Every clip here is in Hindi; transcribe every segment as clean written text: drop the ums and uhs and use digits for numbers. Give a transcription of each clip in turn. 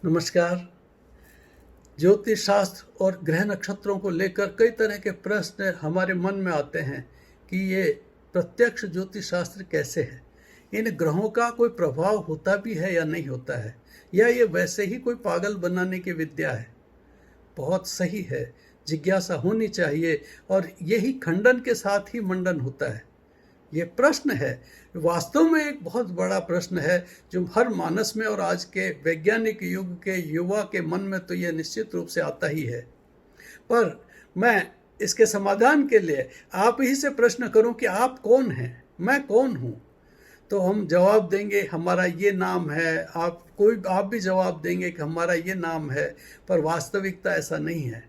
नमस्कार। ज्योतिष शास्त्र और ग्रह नक्षत्रों को लेकर कई तरह के प्रश्न हमारे मन में आते हैं कि ये प्रत्यक्ष ज्योतिष शास्त्र कैसे है, इन ग्रहों का कोई प्रभाव होता भी है या नहीं होता है, या ये वैसे ही कोई पागल बनाने की विद्या है। बहुत सही है, जिज्ञासा होनी चाहिए और यही खंडन के साथ ही मंडन होता है। ये प्रश्न है, वास्तव में एक बहुत बड़ा प्रश्न है जो हर मानस में और आज के वैज्ञानिक युग के युवा के मन में तो यह निश्चित रूप से आता ही है। पर मैं इसके समाधान के लिए आप ही से प्रश्न करूं कि आप कौन हैं, मैं कौन हूं। तो हम जवाब देंगे हमारा ये नाम है, आप भी जवाब देंगे कि हमारा ये नाम है, पर वास्तविकता ऐसा नहीं है।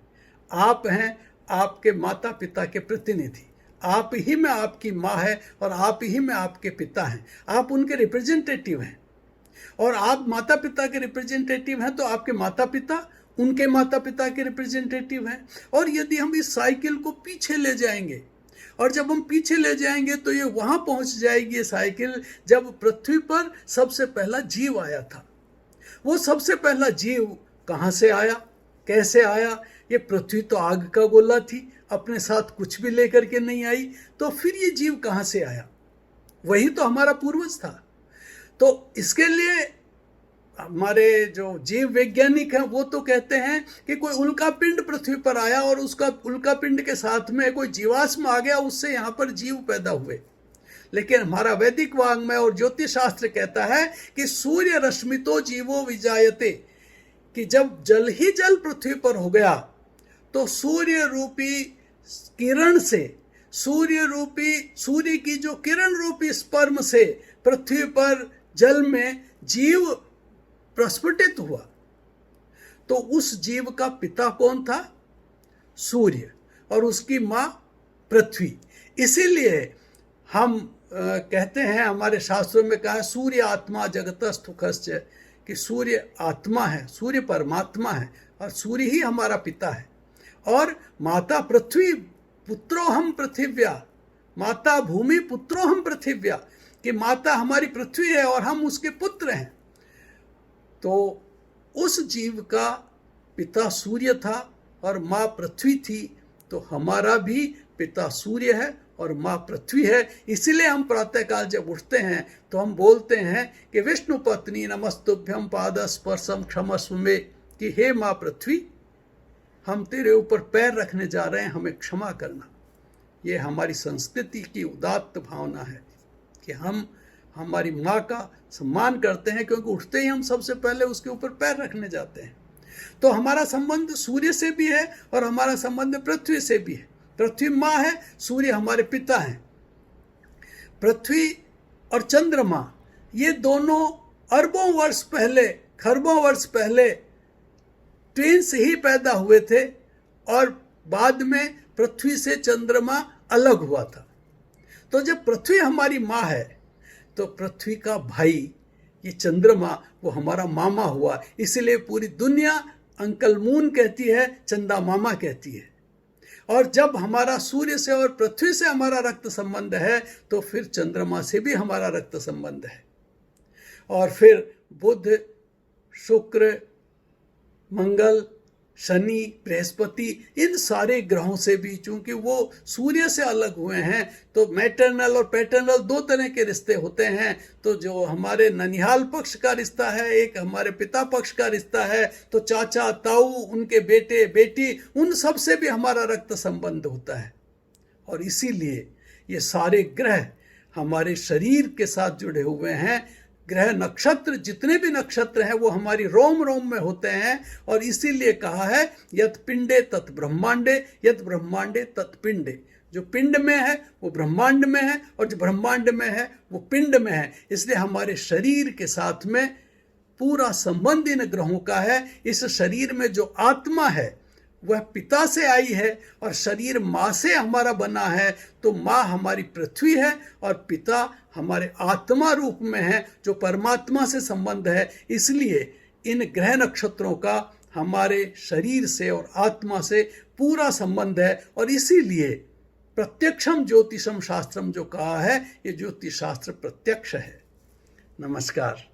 आप हैं आपके माता पिता के प्रतिनिधि, आप ही में आपकी माँ है और आप ही में आपके पिता हैं, आप उनके रिप्रेजेंटेटिव हैं। और आप माता पिता के रिप्रेजेंटेटिव हैं तो आपके माता पिता उनके माता पिता के रिप्रेजेंटेटिव हैं। और यदि हम इस साइकिल को पीछे ले जाएंगे, और जब हम पीछे ले जाएंगे तो ये वहाँ पहुँच जाएगी ये साइकिल जब पृथ्वी पर सबसे पहला जीव आया था। वो सबसे पहला जीव कहाँ से आया, कैसे आया? ये पृथ्वी तो आग का गोला थी, अपने साथ कुछ भी लेकर के नहीं आई, तो फिर ये जीव कहाँ से आया? वही तो हमारा पूर्वज था। तो इसके लिए हमारे जो जीव वैज्ञानिक हैं वो तो कहते हैं कि कोई उल्का पिंड पृथ्वी पर आया और उसका उल्का पिंड के साथ में कोई जीवाश्म आ गया, उससे यहाँ पर जीव पैदा हुए। लेकिन हमारा वैदिक वाङ्मय और ज्योतिष शास्त्र कहता है कि सूर्य रश्मि तो जीवो विजायते, कि जब जल ही जल पृथ्वी पर हो गया तो सूर्य रूपी किरण से, सूर्य की जो किरण रूपी स्पर्म से पृथ्वी पर जल में जीव प्रस्फुटित हुआ। तो उस जीव का पिता कौन था? सूर्य, और उसकी माँ पृथ्वी। इसीलिए हम कहते हैं, हमारे शास्त्रों में कहा है सूर्य आत्मा जगतस्थुखस्य, कि सूर्य आत्मा है, सूर्य परमात्मा है और सूर्य ही हमारा पिता है। और माता पृथ्वी पुत्रोहम पृथिव्या, माता भूमि पुत्रोहम पृथिव्या, कि माता हमारी पृथ्वी है और हम उसके पुत्र हैं। तो उस जीव का पिता सूर्य था और माँ पृथ्वी थी, तो हमारा भी पिता सूर्य है और माँ पृथ्वी है। इसीलिए हम प्रातःकाल जब उठते हैं तो हम बोलते हैं कि विष्णु पत्नी नमस्तुभ्यम पाद स्पर्शम क्षमस्व में, कि हे माँ पृथ्वी, हम तेरे ऊपर पैर रखने जा रहे हैं, हमें क्षमा करना। ये हमारी संस्कृति की उदात्त भावना है कि हम हमारी माँ का सम्मान करते हैं, क्योंकि उठते ही हम सबसे पहले उसके ऊपर पैर रखने जाते हैं। तो हमारा संबंध सूर्य से भी है और हमारा संबंध पृथ्वी से भी है। पृथ्वी माँ है, सूर्य हमारे पिता हैं। पृथ्वी और चंद्रमा ये दोनों अरबों वर्ष पहले, खरबों वर्ष पहले ट्विंस ही पैदा हुए थे और बाद में पृथ्वी से चंद्रमा अलग हुआ था। तो जब पृथ्वी हमारी माँ है तो पृथ्वी का भाई ये चंद्रमा वो हमारा मामा हुआ। इसलिए पूरी दुनिया अंकल मून कहती है, चंदा मामा कहती है। और जब हमारा सूर्य से और पृथ्वी से हमारा रक्त संबंध है तो फिर चंद्रमा से भी हमारा रक्त संबंध है। और फिर बुध, शुक्र, मंगल, शनि, बृहस्पति, इन सारे ग्रहों से भी, चूंकि वो सूर्य से अलग हुए हैं, तो मैटरनल और पैटर्नल दो तरह के रिश्ते होते हैं। तो जो हमारे ननिहाल पक्ष का रिश्ता है, एक हमारे पिता पक्ष का रिश्ता है, तो चाचा, ताऊ, उनके बेटे, बेटी, उन सब से भी हमारा रक्त संबंध होता है। और इसीलिए ये सारे ग्रह हमारे शरीर के साथ जुड़े हुए हैं। ग्रह नक्षत्र, जितने भी नक्षत्र हैं वो हमारी रोम रोम में होते हैं। और इसीलिए कहा है यत पिंडे तत् ब्रह्मांडे, यत ब्रह्मांडे तत् पिंडे। जो पिंड में है वो ब्रह्मांड में है और जो ब्रह्मांड में है वो पिंड में है। इसलिए हमारे शरीर के साथ में पूरा संबंध इन ग्रहों का है। इस शरीर में जो आत्मा है वह पिता से आई है और शरीर माँ से हमारा बना है। तो माँ हमारी पृथ्वी है और पिता हमारे आत्मा रूप में है, जो परमात्मा से संबंध है। इसलिए इन ग्रह नक्षत्रों का हमारे शरीर से और आत्मा से पूरा संबंध है। और इसीलिए प्रत्यक्षम ज्योतिषम शास्त्रम जो कहा है, ये ज्योतिष शास्त्र प्रत्यक्ष है। नमस्कार।